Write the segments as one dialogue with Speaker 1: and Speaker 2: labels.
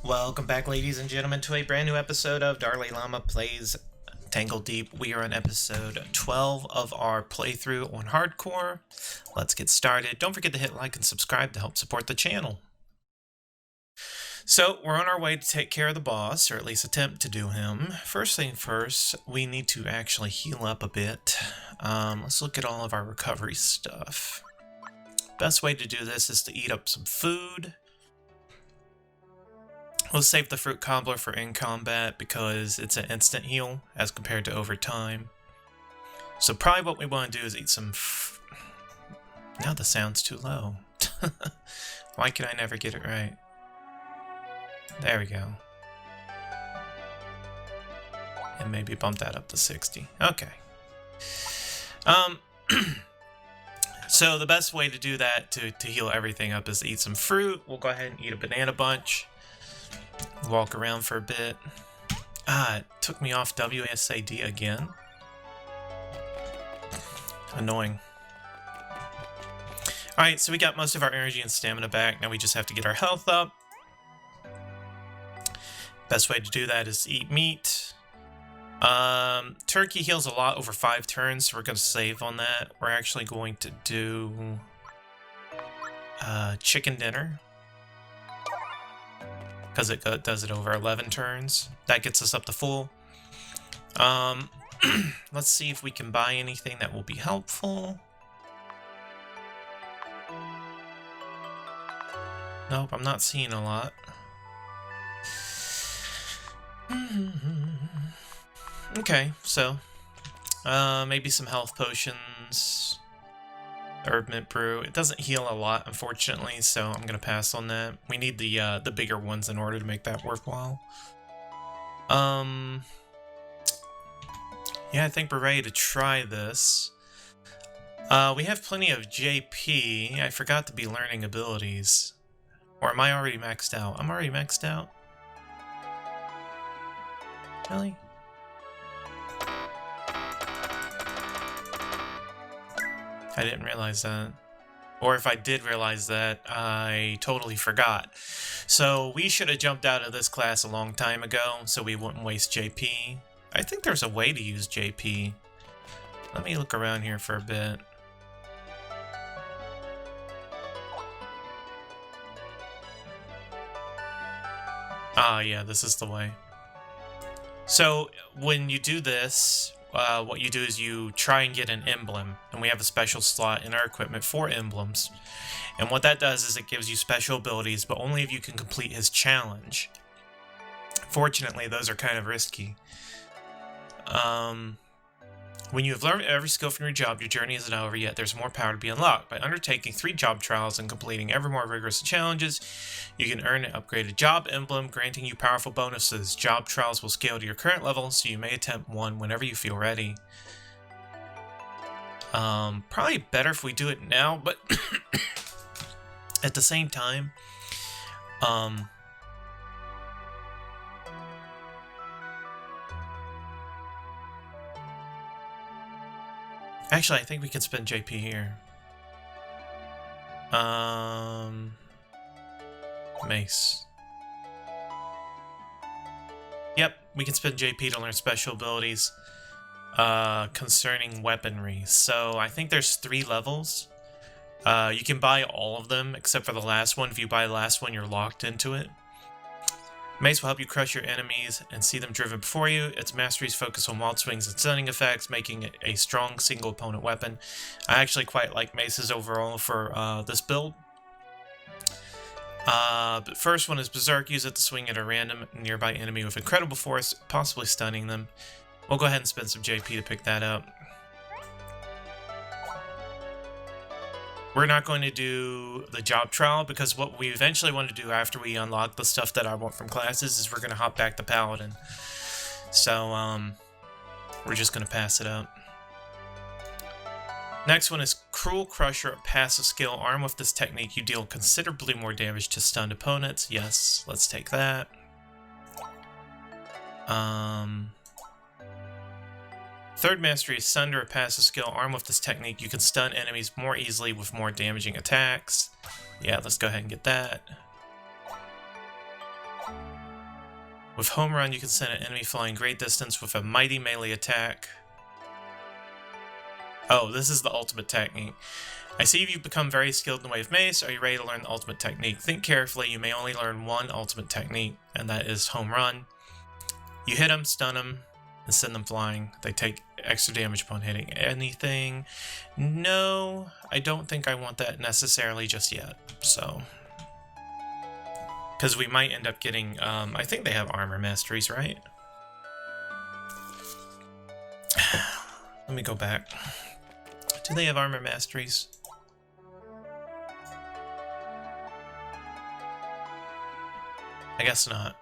Speaker 1: Welcome back, ladies and gentlemen, to a brand new episode of DarLeeLlama Plays Tangledeep. We are on episode 12 of our playthrough on Hardcore. Let's get started. Don't forget to hit like and subscribe to help support the channel. So, we're on our way to take care of the boss, or at least attempt to do him. First thing first, we need to actually heal up a bit. Let's look at all of our recovery stuff. Best way to do this is to eat up some food. We'll save the fruit cobbler for in combat because it's an instant heal as compared to over time. So probably what we want to do is eat some now the sound's too low. Why can I never get it right? There we go. And maybe bump that up to 60. Okay. So the best way to do that, to heal everything up, is to eat some fruit. We'll go ahead and eat a banana bunch. Walk around for a bit. It took me off WSAD again. Annoying. Alright, so we got most of our energy and stamina back. Now we just have to get our health up. Best way to do that is eat meat. Turkey heals a lot over 5 turns, so we're going to save on that. We're actually going to do chicken dinner, because it does it over 11 turns. That gets us up to full. Let's see if we can buy anything that will be helpful. Nope, I'm not seeing a lot. Okay, so maybe some health potions. Herb mint brew. It doesn't heal a lot, unfortunately, so I'm gonna pass on that. We need the bigger ones in order to make that worthwhile. Yeah, I think we're ready to try this. We have plenty of JP. I forgot to be learning abilities. Or am I already maxed out? I'm already maxed out? Really? I didn't realize that. Or if I did realize that, I totally forgot. So we should have jumped out of this class a long time ago, so we wouldn't waste JP. I think there's a way to use JP. Let me look around here for a bit. Yeah, this is the way. So when you do this, what you do is you try and get an emblem, and we have a special slot in our equipment for emblems. And what that does is it gives you special abilities, but only if you can complete his challenge. Fortunately, those are kind of risky. When you have learned every skill from your job, your journey isn't over yet. There's more power to be unlocked. By undertaking 3 job trials and completing ever more rigorous challenges, you can earn an upgraded job emblem, granting you powerful bonuses. Job trials will scale to your current level, so you may attempt one whenever you feel ready. Probably better if we do it now, but at the same time, actually, I think we can spend JP here. Mace. Yep, we can spend JP to learn special abilities concerning weaponry. So I think there's 3 levels. You can buy all of them except for the last one. If you buy the last one, you're locked into it. Mace will help you crush your enemies and see them driven before you. Its masteries focus on wild swings and stunning effects, making it a strong single opponent weapon. I actually quite like Mace's overall for this build. But first one is Berserk. Use it to swing at a random nearby enemy with incredible force, possibly stunning them. We'll go ahead and spend some JP to pick that up. We're not going to do the job trial because what we eventually want to do after we unlock the stuff that I want from classes is we're going to hop back to Paladin. So, we're just going to pass it up. Next one is Cruel Crusher, a passive skill. Armed with this technique, you deal considerably more damage to stunned opponents. Yes, let's take that. Third mastery is Sunder, a passive skill. Armed with this technique, you can stun enemies more easily with more damaging attacks. Yeah, let's go ahead and get that. With Home Run, you can send an enemy flying great distance with a mighty melee attack. Oh, this is the ultimate technique. I see you've become very skilled in the way of mace. Are you ready to learn the ultimate technique? Think carefully. You may only learn one ultimate technique, and that is Home Run. You hit them, stun them, and send them flying. They take extra damage upon hitting anything. No, I don't think I want that necessarily just yet. So, because we might end up getting, I think they have armor masteries, right? Let me go back. Do they have armor masteries? I guess not.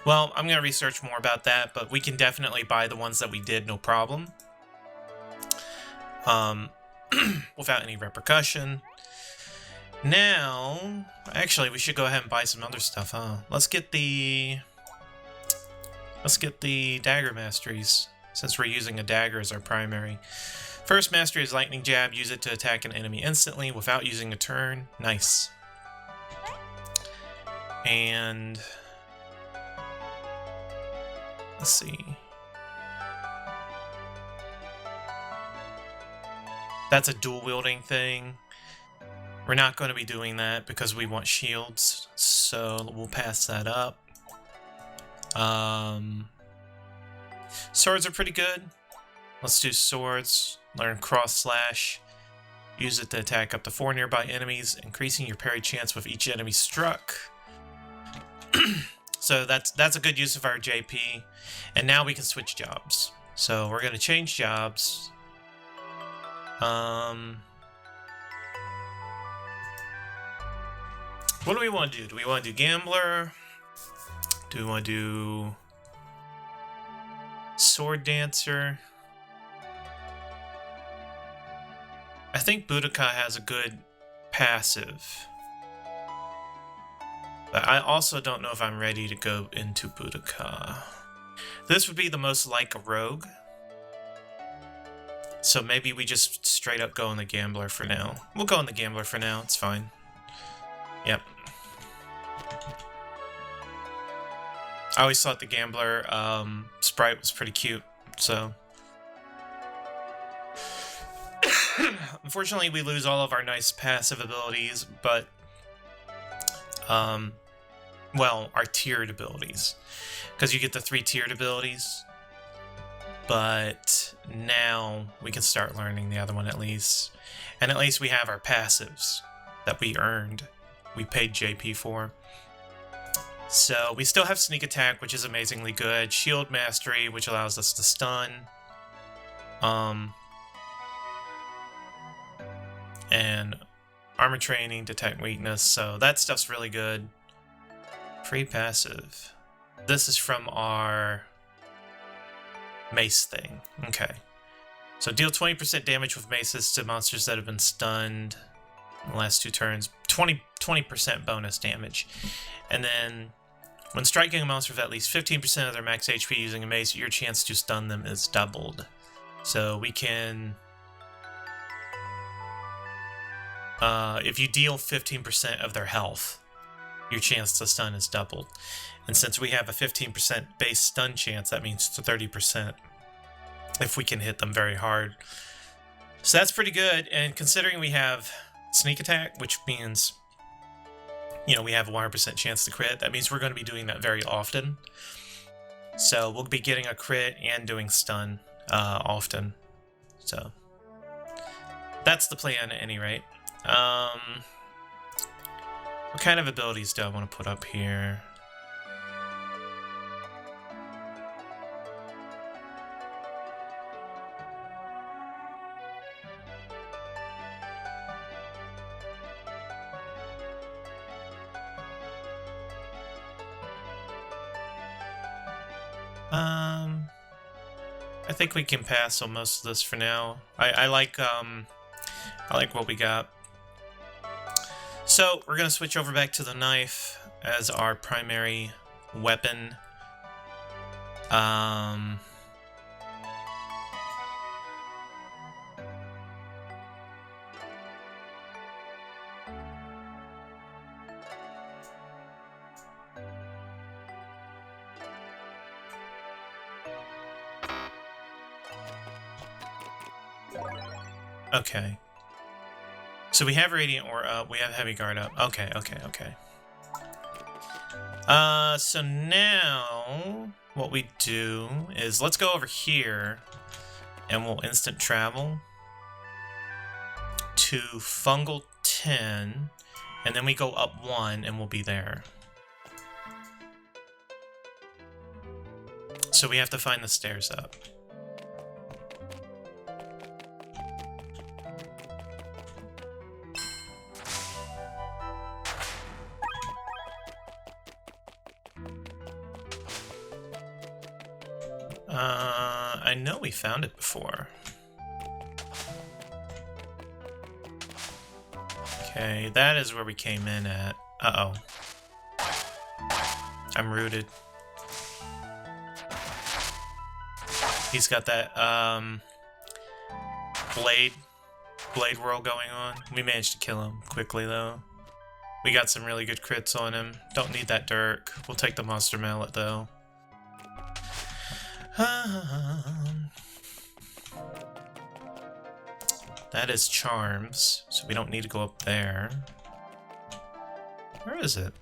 Speaker 1: Well, I'm going to research more about that, but we can definitely buy the ones that we did, no problem. Without any repercussion. Now, actually, we should go ahead and buy some other stuff, huh? Let's get the Dagger Masteries, since we're using a dagger as our primary. First mastery is Lightning Jab. Use it to attack an enemy instantly without using a turn. Nice. And let's see. That's a dual wielding thing. We're not going to be doing that because we want shields, so we'll pass that up. Swords are pretty good. Let's do swords. Learn Cross Slash. Use it to attack up to 4 nearby enemies, increasing your parry chance with each enemy struck. So that's a good use of our JP. And now we can switch jobs. So we're going to change jobs. What do we want to do? Do we want to do Gambler? Do we want to do Sword Dancer? I think Boudica has a good passive. But I also don't know if I'm ready to go into Boudica. This would be the most like a rogue. So maybe we just straight up go on the Gambler for now. We'll go on the Gambler for now, it's fine. Yep. I always thought the Gambler sprite was pretty cute, so... Unfortunately, we lose all of our nice passive abilities, but... well, our tiered abilities. Because you get the 3 tiered abilities. But now we can start learning the other one at least. And at least we have our passives that we earned. We paid JP for. So we still have Sneak Attack, which is amazingly good. Shield Mastery, which allows us to stun. And Armor Training, Detect Weakness. So that stuff's really good. Free passive. This is from our mace thing. Okay. So deal 20% damage with maces to monsters that have been stunned in the last 2 turns. 20% bonus damage. And then when striking a monster with at least 15% of their max HP using a mace, your chance to stun them is doubled. So we can... if you deal 15% of their health, your chance to stun is doubled. And since we have a 15% base stun chance, that means it's 30% if we can hit them very hard. So that's pretty good, and considering we have Sneak Attack, which means, you know, we have a 100% chance to crit, that means we're going to be doing that very often. So we'll be getting a crit and doing stun often. So that's the plan at any rate. What kind of abilities do I want to put up here? I think we can pass on most of this for now. I like what we got. So we're gonna switch over back to the knife as our primary weapon. Okay. So we have Radiant Aura up, we have Heavy Guard up. Okay, okay, okay. So now what we do is let's go over here and we'll instant travel to Fungal 10, and then we go up 1 and we'll be there. So we have to find the stairs up. I know we found it before. Okay, that is where we came in at. Uh-oh. I'm rooted. He's got that, blade whirl going on. We managed to kill him quickly, though. We got some really good crits on him. Don't need that Dirk. We'll take the Monster Mallet, though. That is Charms, so we don't need to go up there. Where is it?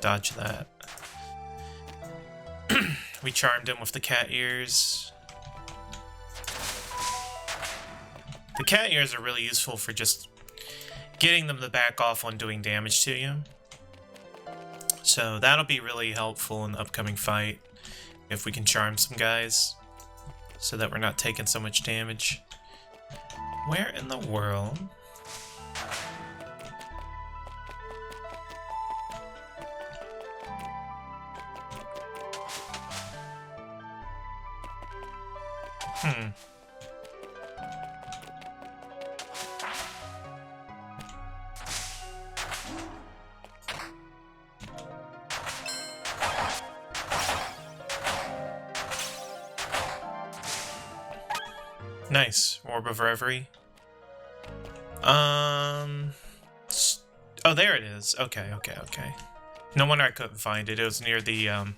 Speaker 1: Dodge that. We charmed him with the cat ears. The cat ears are really useful for just getting them to back off on doing damage to you. So that'll be really helpful in the upcoming fight if we can charm some guys so that we're not taking so much damage. Where in the world? Nice. Orb of Reverie. Oh, there it is. Okay, okay, okay. No wonder I couldn't find it. It was near the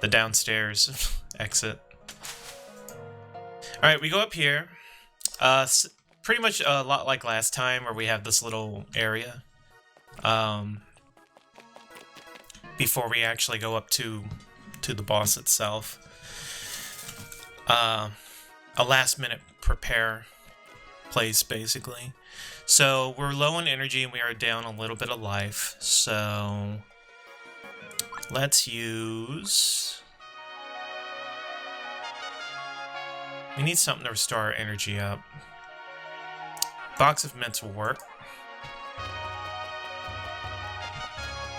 Speaker 1: downstairs exit. Alright, we go up here. Pretty much a lot like last time, where we have this little area. Before we actually go up to the boss itself. A last-minute prepare place, basically. So we're low on energy and we are down a little bit of life. So let's use... We need something to restore our energy up. Box of Mints will work.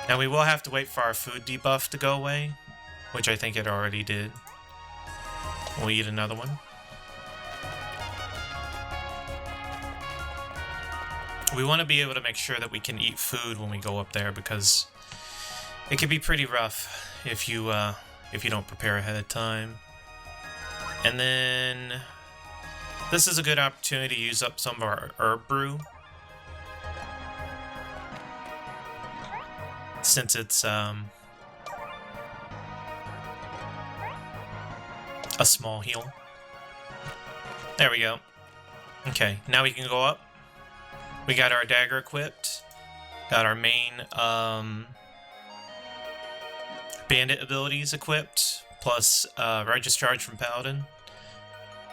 Speaker 1: Now we will have to wait for our food debuff to go away, which I think it already did. We'll eat another one. We want to be able to make sure that we can eat food when we go up there, because it can be pretty rough if you don't prepare ahead of time. And then this is a good opportunity to use up some of our herb brew, since it's a small heal. There we go. Okay, now we can go up. We got our dagger equipped. Got our main bandit abilities equipped, plus Registrarge from Paladin.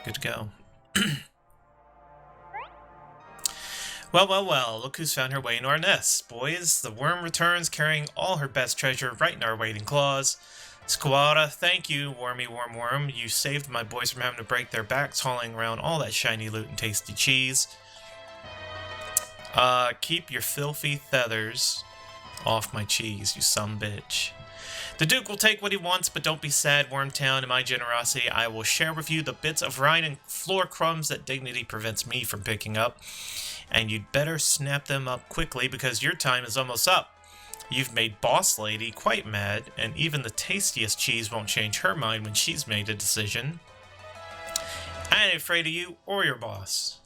Speaker 1: Good to go. Well, look who's found her way into our nest. Boys, the worm returns carrying all her best treasure right in our waiting claws. Squada, thank you, Wormy Worm Worm. You saved my boys from having to break their backs hauling around all that shiny loot and tasty cheese. Keep your filthy feathers off my cheese, you sumbitch. The Duke will take what he wants, but don't be sad, Wormtown. In my generosity, I will share with you the bits of rind and floor crumbs that dignity prevents me from picking up. And you'd better snap them up quickly, because your time is almost up. You've made Boss Lady quite mad, and even the tastiest cheese won't change her mind when she's made a decision. I ain't afraid of you or your boss.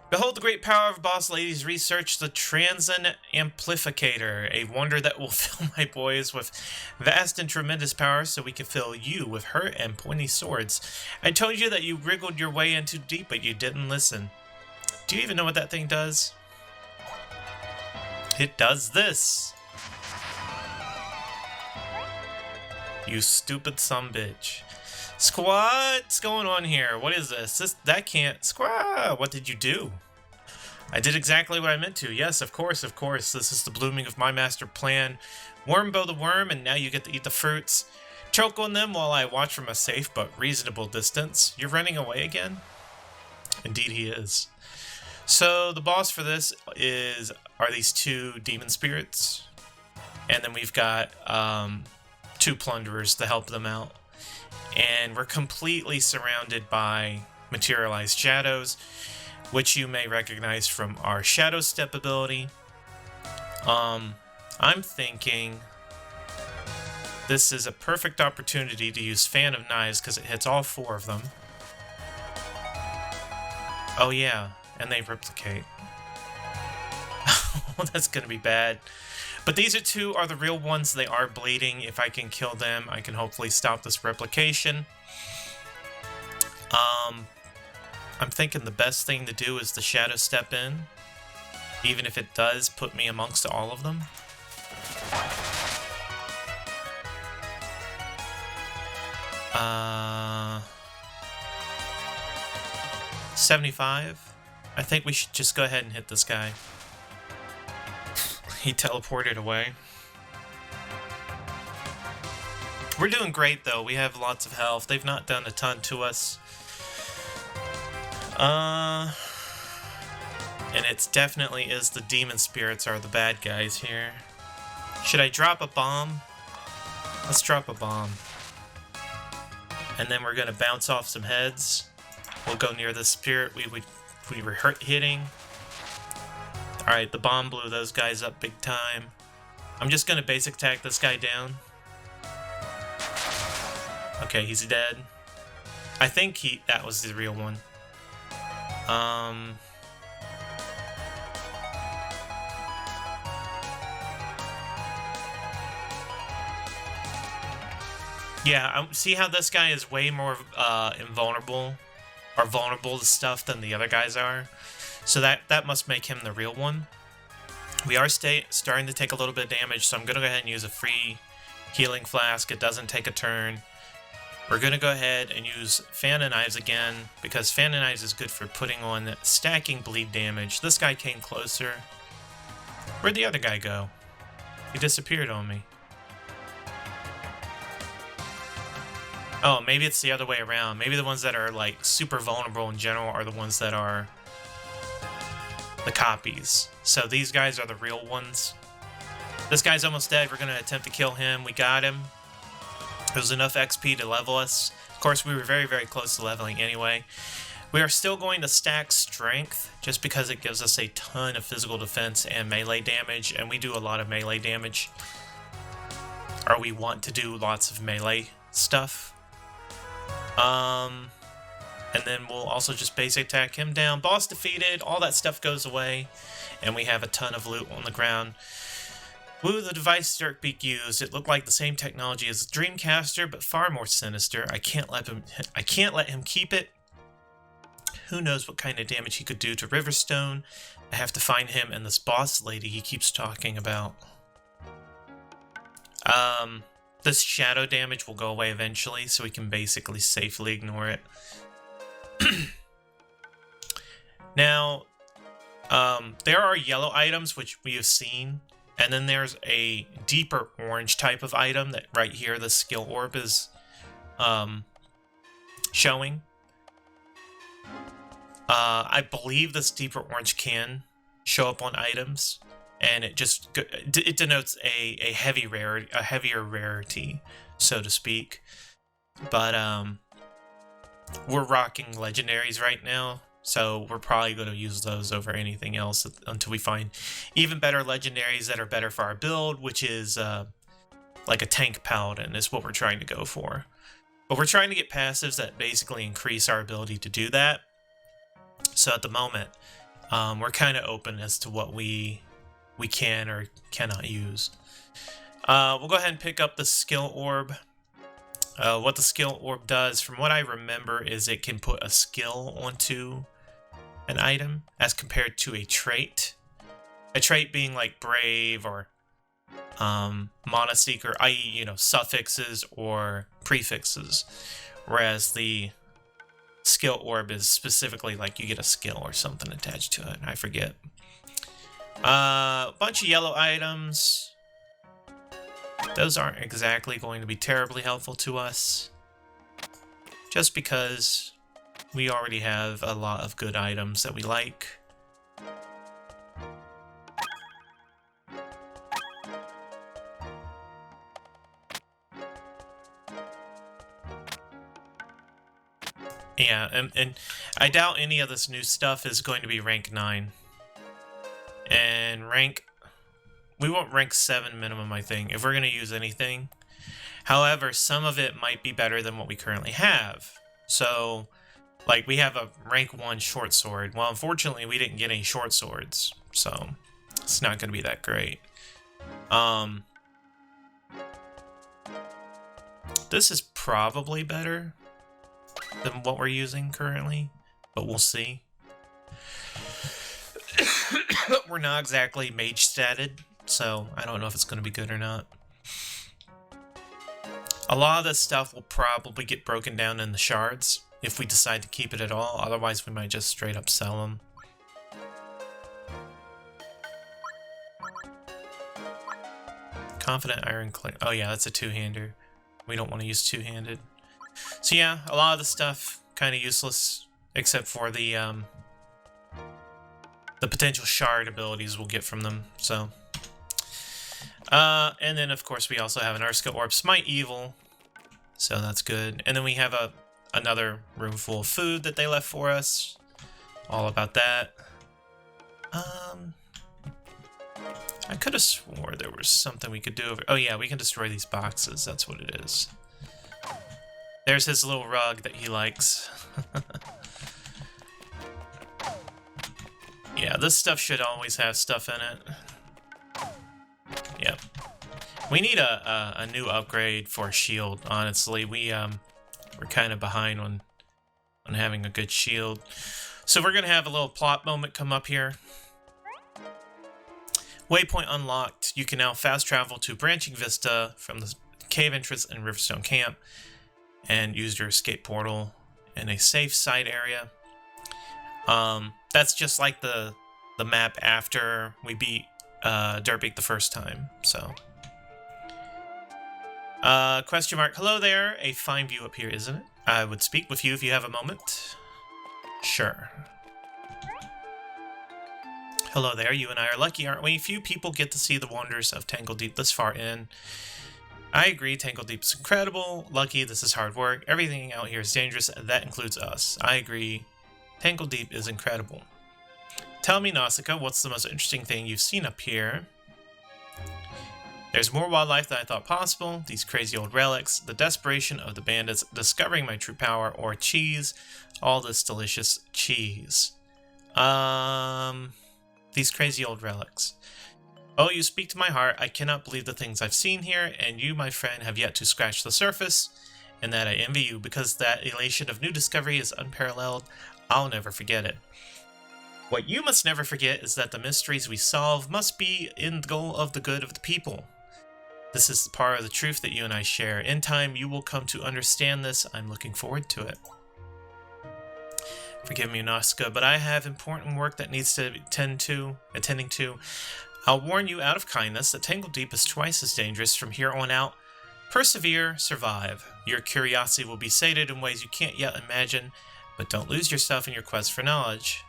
Speaker 1: Behold the great power of Boss Lady's research, the Transin Amplificator, a wonder that will fill my boys with vast and tremendous power so we can fill you with hurt and pointy swords. I told you that you wriggled your way in too deep, but you didn't listen. Do you even know what that thing does? It does this. You stupid sumbitch. What's going on here? What is this? That can't... Squaw! What did you do? I did exactly what I meant to. Yes, of course, of course. This is the blooming of my master plan. Wormbo the worm, and now you get to eat the fruits. Choke on them while I watch from a safe but reasonable distance. You're running away again? Indeed he is. So the boss for this are these two demon spirits. And then we've got two plunderers to help them out. And we're completely surrounded by materialized shadows, which you may recognize from our Shadow Step ability. I'm thinking this is a perfect opportunity to use Fan of Knives because it hits all four of them. Oh yeah, and they replicate. Well, that's gonna be bad. But these two are the real ones. They are bleeding. If I can kill them, I can hopefully stop this replication. I'm thinking the best thing to do is the Shadow Step in, even if it does put me amongst all of them. 75. I think we should just go ahead and hit this guy. He teleported away. We're doing great though. We have lots of health. They've not done a ton to us. And it's definitely is the demon spirits are the bad guys here. Should I drop a bomb? Let's drop a bomb. And then we're gonna bounce off some heads. We'll go near the spirit we were hitting. Alright, the bomb blew those guys up big time. I'm just gonna basic attack this guy down. Okay, he's dead. I think that was the real one. Yeah, see how this guy is way more invulnerable, or vulnerable to stuff than the other guys are? So that must make him the real one. We are starting to take a little bit of damage, so I'm going to go ahead and use a free healing flask. It doesn't take a turn. We're going to go ahead and use Fan of Knives again, because Fan of Knives is good for putting on stacking bleed damage. This guy came closer. Where'd the other guy go? He disappeared on me. Oh, maybe it's the other way around. Maybe the ones that are like super vulnerable in general are the ones that are the copies. So these guys are the real ones. This guy's almost dead. We're going to attempt to kill him. We got him. It was enough XP to level us. Of course, we were very, very close to leveling anyway. We are still going to stack strength just because it gives us a ton of physical defense and melee damage, and we do a lot of melee damage. Or we want to do lots of melee stuff. And then we'll also just basic attack him down. Boss defeated, all that stuff goes away, and we have a ton of loot on the ground. Woo, the device Dirkbeak used. It looked like the same technology as the Dreamcaster, but far more sinister. I can't let him keep it. Who knows what kind of damage he could do to Riverstone. I have to find him and this boss lady he keeps talking about. This shadow damage will go away eventually, so we can basically safely ignore it. Now, there are yellow items, which we have seen, and then there's a deeper orange type of item that right here, the skill orb is showing. I believe this deeper orange can show up on items, and it denotes a heavier rarity, so to speak. But we're rocking legendaries right now, so we're probably going to use those over anything else until we find even better legendaries that are better for our build, which is like a tank paladin is what we're trying to go for. But we're trying to get passives that basically increase our ability to do that. So at the moment, We're kind of open as to what we can or cannot use. We'll go ahead and pick up the skill orb. What the skill orb does, from what I remember, is it can put a skill onto an item as compared to a trait. A trait being like brave or mana seeker, i.e., you know, suffixes or prefixes, whereas the skill orb is specifically like you get a skill or something attached to it. I forget. Bunch of yellow items. Those aren't exactly going to be terribly helpful to us, just because we already have a lot of good items that we like. Yeah, and I doubt any of this new stuff is going to be rank 9. And we want rank 7 minimum, I think, if we're going to use anything. However, some of it might be better than what we currently have. So, like, we have a rank 1 short sword. Well, unfortunately, we didn't get any short swords, so it's not going to be that great. This is probably better than what we're using currently, but we'll see. We're not exactly mage statted, so I don't know if it's going to be good or not. A lot of this stuff will probably get broken down in the shards if we decide to keep it at all. Otherwise, we might just straight up sell them. Confident Ironclave. Oh yeah, that's a two-hander. We don't want to use two-handed. So yeah, a lot of the stuff kind of useless, except for the potential shard abilities we'll get from them. So, and then of course we also have an Urska Orb Smite Evil, so that's good. And then we have another room full of food that they left for us. All about that. I could have swore there was something we could do over. Oh yeah, we can destroy these boxes. That's what it is. There's his little rug that he likes. Yeah, this stuff should always have stuff in it. Yep. We need a new upgrade for a shield, honestly. We're kind of behind on having a good shield. So we're going to have a little plot moment come up here. Waypoint unlocked. You can now fast travel to Branching Vista from the cave entrance in Riverstone Camp and use your escape portal in a safe side area. That's just like the map after we beat Dirtbeak the first time, so. Question mark. Hello there. A fine view up here, isn't it? I would speak with you if you have a moment. Sure. Hello there. You and I are lucky, aren't we? Few people get to see the wonders of Tangledeep this far in. I agree, Tangledeep is incredible. Lucky, this is hard work. Everything out here is dangerous, and that includes us. I agree. Tangledeep is incredible. Tell me, Nausicaa, what's the most interesting thing you've seen up here? There's more wildlife than I thought possible. These crazy old relics, the desperation of the bandits discovering my true power, or cheese. All this delicious cheese. These crazy old relics. Oh, you speak to my heart. I cannot believe the things I've seen here, and you, my friend, have yet to scratch the surface, and that I envy you, because that elation of new discovery is unparalleled. I'll never forget it. What you must never forget is that the mysteries we solve must be in the goal of the good of the people. This is the part of the truth that you and I share. In time, you will come to understand this. I'm looking forward to it. Forgive me, Nausicaa, but I have important work that needs to attending to. I'll warn you out of kindness that Tangledeep is twice as dangerous from here on out. Persevere, survive. Your curiosity will be sated in ways you can't yet imagine, but don't lose yourself in your quest for knowledge.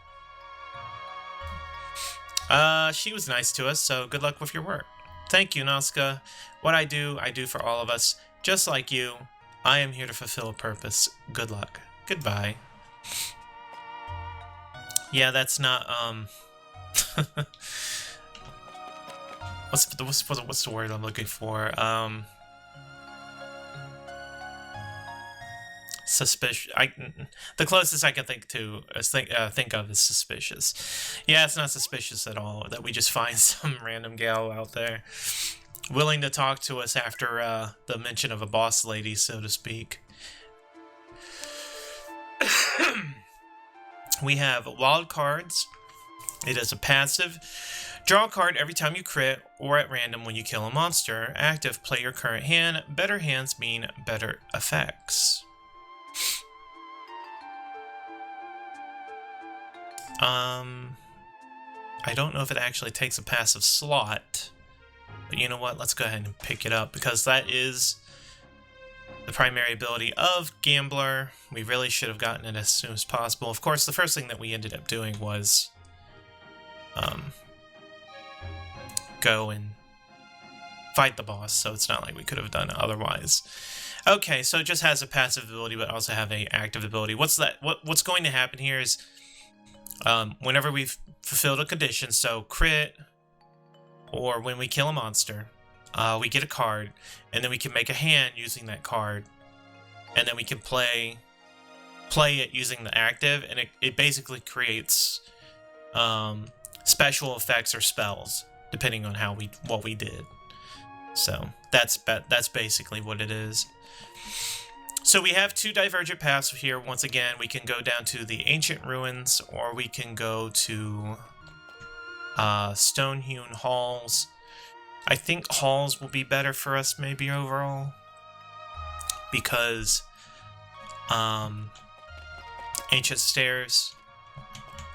Speaker 1: She was nice to us, so good luck with your work. Thank you, Nausicaa. What I do for all of us. Just like you, I am here to fulfill a purpose. Good luck. Goodbye. Yeah, that's not, What's the word I'm looking for? suspicious. The closest I can think of is suspicious. Yeah, it's not suspicious at all that we just find some random gal out there willing to talk to us after the mention of a boss lady, so to speak. We have wild cards. It is a passive. Draw a card every time you crit or at random when you kill a monster. Active, play your current hand. Better hands mean better effects. I don't know if it actually takes a passive slot, but you know what? Let's go ahead and pick it up because that is the primary ability of Gambler. We really should have gotten it as soon as possible. Of course, the first thing that we ended up doing was go and fight the boss, so it's not like we could have done it otherwise. Okay, so it just has a passive ability, but also have a active ability. What's going to happen here is whenever we've fulfilled a condition, so crit, or when we kill a monster, we get a card, and then we can make a hand using that card, and then we can play it using the active, and it basically creates special effects or spells depending on what we did. So that's basically what it is. So we have two divergent paths here. Once again, we can go down to the ancient ruins, or we can go to stone-hewn halls. I think halls will be better for us maybe overall, because ancient stairs,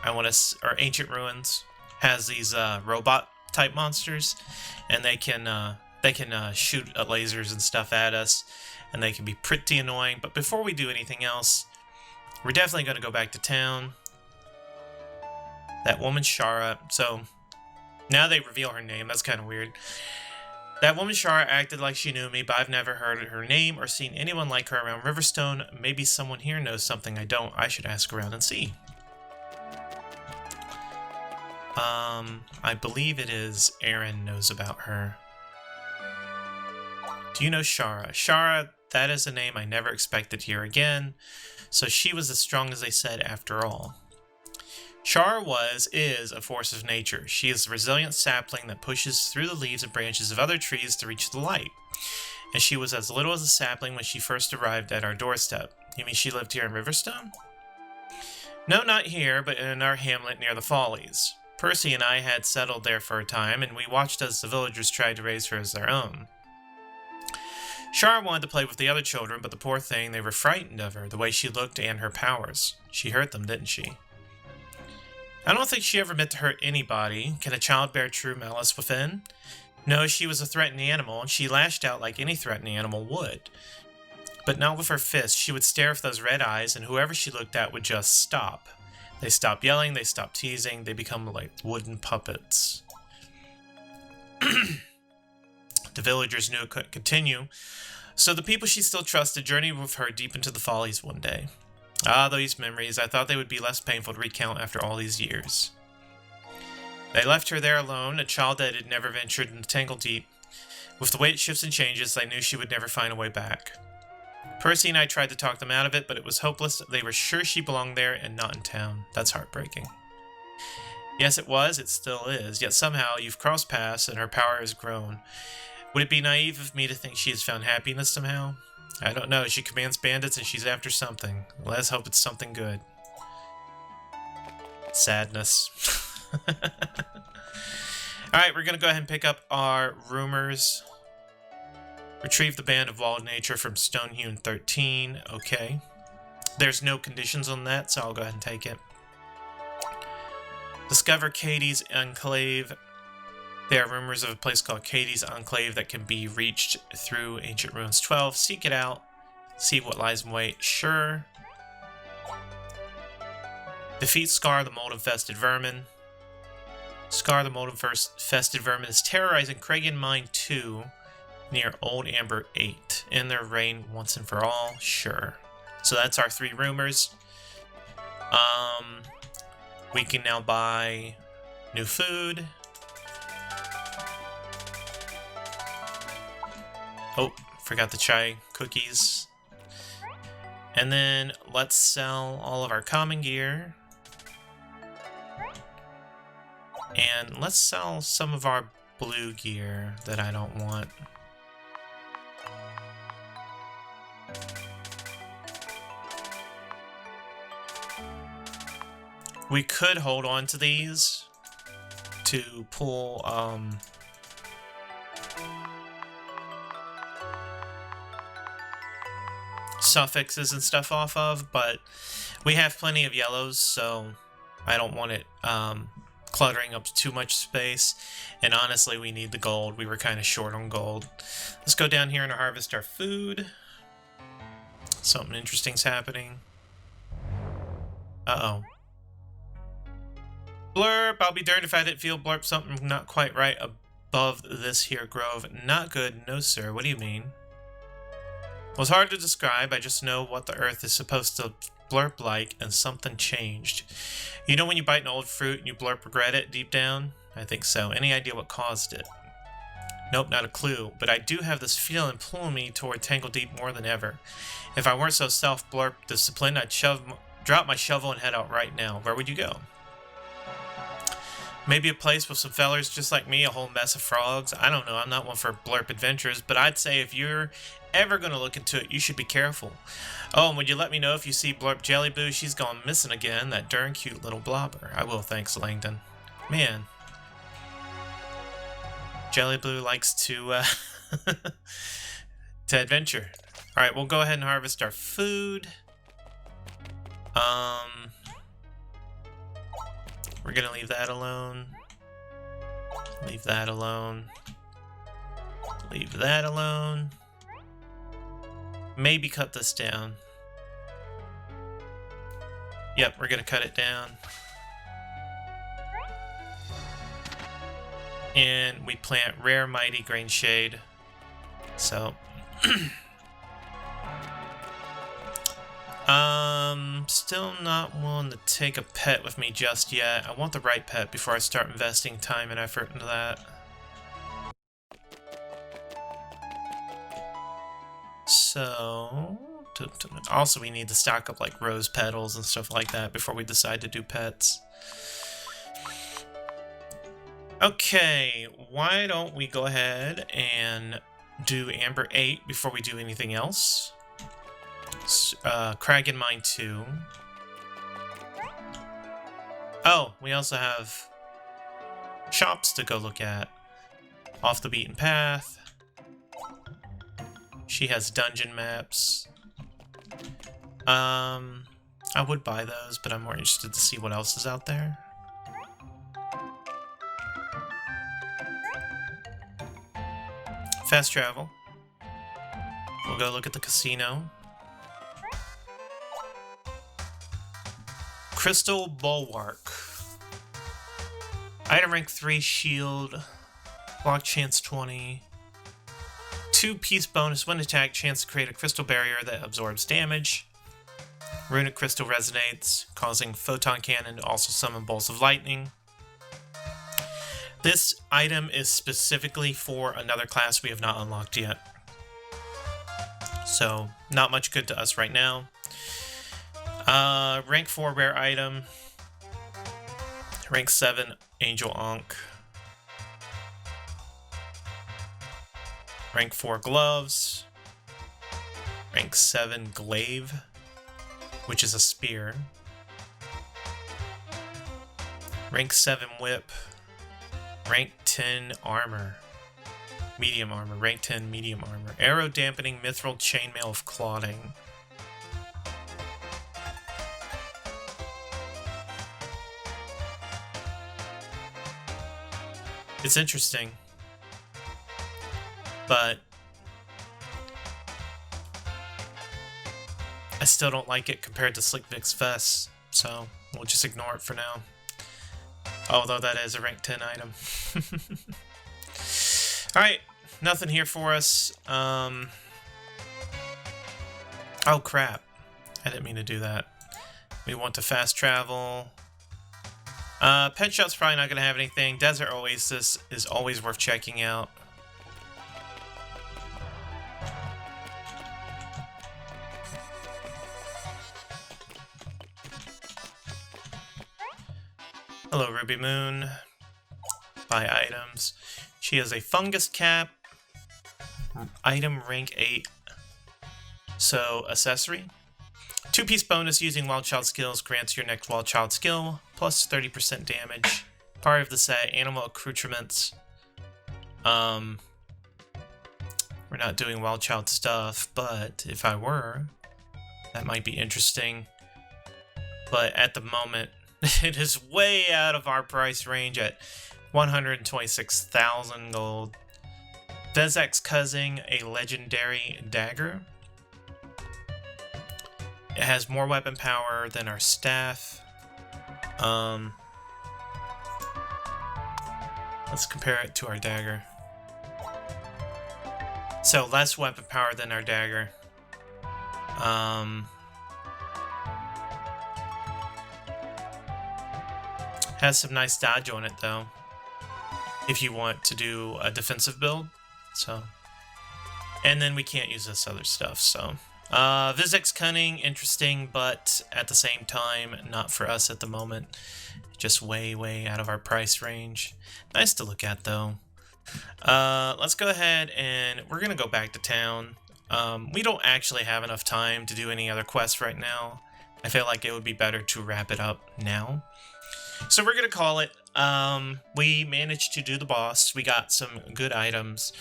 Speaker 1: or ancient ruins has these robot type monsters, and they can shoot lasers and stuff at us, and they can be pretty annoying. But before we do anything else, we're definitely going to go back to town. That woman Shara. So now they reveal her name. That's kind of weird. That woman Shara acted like she knew me, but I've never heard her name or seen anyone like her around Riverstone. Maybe someone here knows something I don't. I should ask around and see. I believe it is Aaron knows about her. Do you know Shara? Shara, that is a name I never expected here again. So she was as strong as they said after all. Shara is a force of nature. She is a resilient sapling that pushes through the leaves and branches of other trees to reach the light. And she was as little as a sapling when she first arrived at our doorstep. You mean she lived here in Riverstone? No, not here, but in our hamlet near the Follies. Percy and I had settled there for a time, and we watched as the villagers tried to raise her as their own. Shara wanted to play with the other children, but the poor thing, they were frightened of her, the way she looked and her powers. She hurt them, didn't she? I don't think she ever meant to hurt anybody. Can a child bear true malice within? No, she was a threatening animal, and she lashed out like any threatening animal would. But not with her fists. She would stare with those red eyes, and whoever she looked at would just stop. They stop yelling, they stop teasing, they become like wooden puppets. The villagers knew it couldn't continue, so the people she still trusted journeyed with her deep into the Follies one day. Ah, those memories. I thought they would be less painful to recount after all these years. They left her there alone, a child that had never ventured into Tangledeep. With the way it shifts and changes, I knew she would never find a way back. Percy and I tried to talk them out of it, but it was hopeless. They were sure she belonged there and not in town. That's heartbreaking. Yes, it was. It still is. Yet somehow you've crossed paths and her power has grown. Would it be naive of me to think she has found happiness somehow? I don't know. She commands bandits and she's after something. Let's hope it's something good. Sadness. Alright, we're going to go ahead and pick up our rumors. Retrieve the Band of Wild Nature from Stonehewn 13. Okay. There's no conditions on that, so I'll go ahead and take it. Discover Katie's Enclave. There are rumors of a place called Katie's Enclave that can be reached through Ancient Ruins 12. Seek it out. See what lies in wait. Sure. Defeat Scar the Mold-Infested Vermin. Scar the Mold-Infested Vermin is terrorizing Kragan Mine 2 near Old Amber 8. In their reign once and for all. Sure. So that's our 3 rumors. We can now buy new food. Oh, forgot the chai cookies. And then let's sell all of our common gear. And let's sell some of our blue gear that I don't want. We could hold on to these to pull suffixes and stuff off of, but we have plenty of yellows, so I don't want it cluttering up too much space. And honestly, we need the gold. We were kind of short on gold. Let's go down here and harvest our food. Something interesting's happening. Uh-oh. Blurb, I'll be darned if I didn't feel blurb something not quite right above this here grove. Not good, no sir. What do you mean? Well, it's hard to describe. I just know what the earth is supposed to blurp like, and something changed. You know when you bite an old fruit and you blurp regret it deep down? I think so. Any idea what caused it? Nope, not a clue. But I do have this feeling pulling me toward Tangledeep more than ever. If I weren't so self-blurp disciplined, I'd drop my shovel and head out right now. Where would you go? Maybe a place with some fellers just like me, a whole mess of frogs. I don't know, I'm not one for blurp adventures, but I'd say if you're ever going to look into it, you should be careful. Oh, and would you let me know if you see Blurp Jellyboo? She's gone missing again, that darn cute little blobber. I will, thanks, Langdon. Man. Jellyboo likes to adventure. Alright, we'll go ahead and harvest our food. We're gonna leave that alone. Leave that alone. Leave that alone. Maybe cut this down. Yep, we're gonna cut it down. And we plant Rare Mighty Grain Shade. So still not willing to take a pet with me just yet. I want the right pet before I start investing time and effort into that. So, also we need to stock up like rose petals and stuff like that before we decide to do pets. Okay, why don't we go ahead and do Amber 8 before we do anything else? Crag in Mine 2. Oh, we also have shops to go look at. Off the Beaten Path. She has dungeon maps. I would buy those, but I'm more interested to see what else is out there. Fast travel. We'll go look at the casino. Crystal Bulwark. Item rank 3 shield. Block chance 20. 2-piece bonus when attacked, chance to create a crystal barrier that absorbs damage. Runic crystal resonates, causing photon cannon to also summon bolts of lightning. This item is specifically for another class we have not unlocked yet. So, not much good to us right now. Rank 4 rare item. Rank 7 Angel Ankh. Rank 4 gloves. Rank 7 glaive, which is a spear. Rank 7 whip. Rank 10 armor. Medium armor. Rank 10 medium armor. Arrow dampening mithril chainmail of clodding. It's interesting, but I still don't like it compared to Slick Vic's vest, so we'll just ignore it for now. Although that is a rank 10 item. Alright, nothing here for us. Oh crap, I didn't mean to do that. We want to fast travel. Pet Shop's probably not going to have anything. Desert Oasis is always worth checking out. Hello, Ruby Moon. Buy items. She has a fungus cap. Item rank 8. So, accessory. 2-piece bonus using Wild Child skills grants your next Wild Child skill, plus 30% damage. Part of the set, animal accoutrements. We're not doing Wild Child stuff, but if I were, that might be interesting. But at the moment, it is way out of our price range at 126,000 gold. Vezek's cousin, a legendary dagger. It has more weapon power than our staff. Let's compare it to our dagger. So less weapon power than our dagger. Has some nice dodge on it though, if you want to do a defensive build. So, and then we can't use this other stuff. So, Vezek's cunning, interesting, but at the same time, not for us at the moment. Just way out of our price range. Nice to look at though. Let's go ahead and we're gonna go back to town. We don't actually have enough time to do any other quests right now. I feel like it would be better to wrap it up now. So we're gonna call it. We managed to do the boss. We got some good items.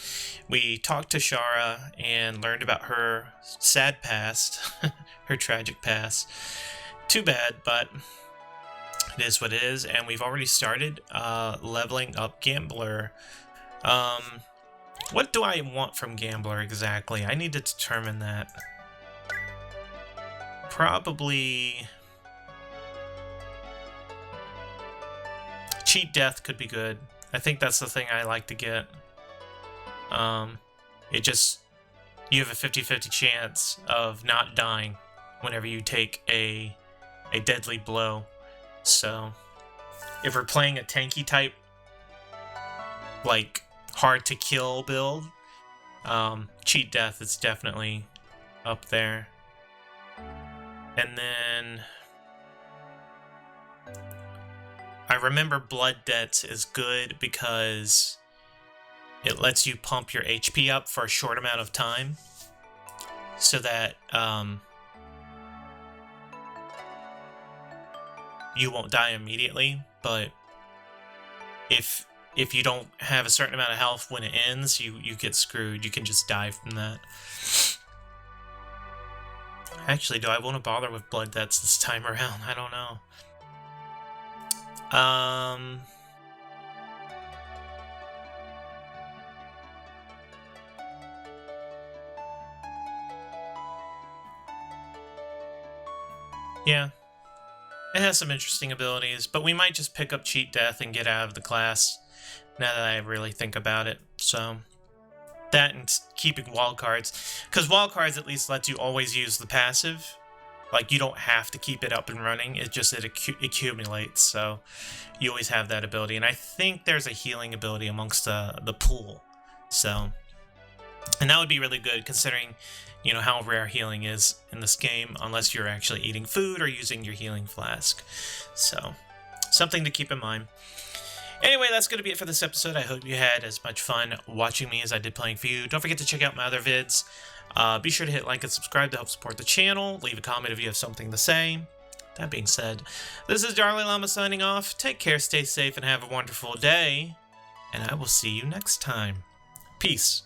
Speaker 1: We talked to Shara and learned about her sad past, her tragic past. Too bad, but it is what it is. And we've already started leveling up Gambler. What do I want from Gambler exactly? I need to determine that. Probably Cheat Death could be good. I think that's the thing I like to get. It just, you have a 50-50 chance of not dying whenever you take a deadly blow. So if we're playing a tanky type, like hard to kill build, Cheat Death is definitely up there. And then I remember Blood Debts is good because it lets you pump your HP up for a short amount of time, so that you won't die immediately. But if you don't have a certain amount of health when it ends, you get screwed. You can just die from that. Actually, do I want to bother with Blood Debts this time around? I don't know. Yeah. It has some interesting abilities, but we might just pick up Cheat Death and get out of the class, now that I really think about it. So, that and keeping wildcards. Because wildcards at least lets you always use the passive. Like, you don't have to keep it up and running, it accumulates, so you always have that ability. And I think there's a healing ability amongst the pool, so, and that would be really good considering, you know, how rare healing is in this game, unless you're actually eating food or using your healing flask. So, something to keep in mind. Anyway, that's going to be it for this episode. I hope you had as much fun watching me as I did playing for you. Don't forget to check out my other vids. Be sure to hit like and subscribe to help support the channel. Leave a comment if you have something to say. That being said, this is DarLeeLlama signing off. Take care, stay safe, and have a wonderful day. And I will see you next time. Peace.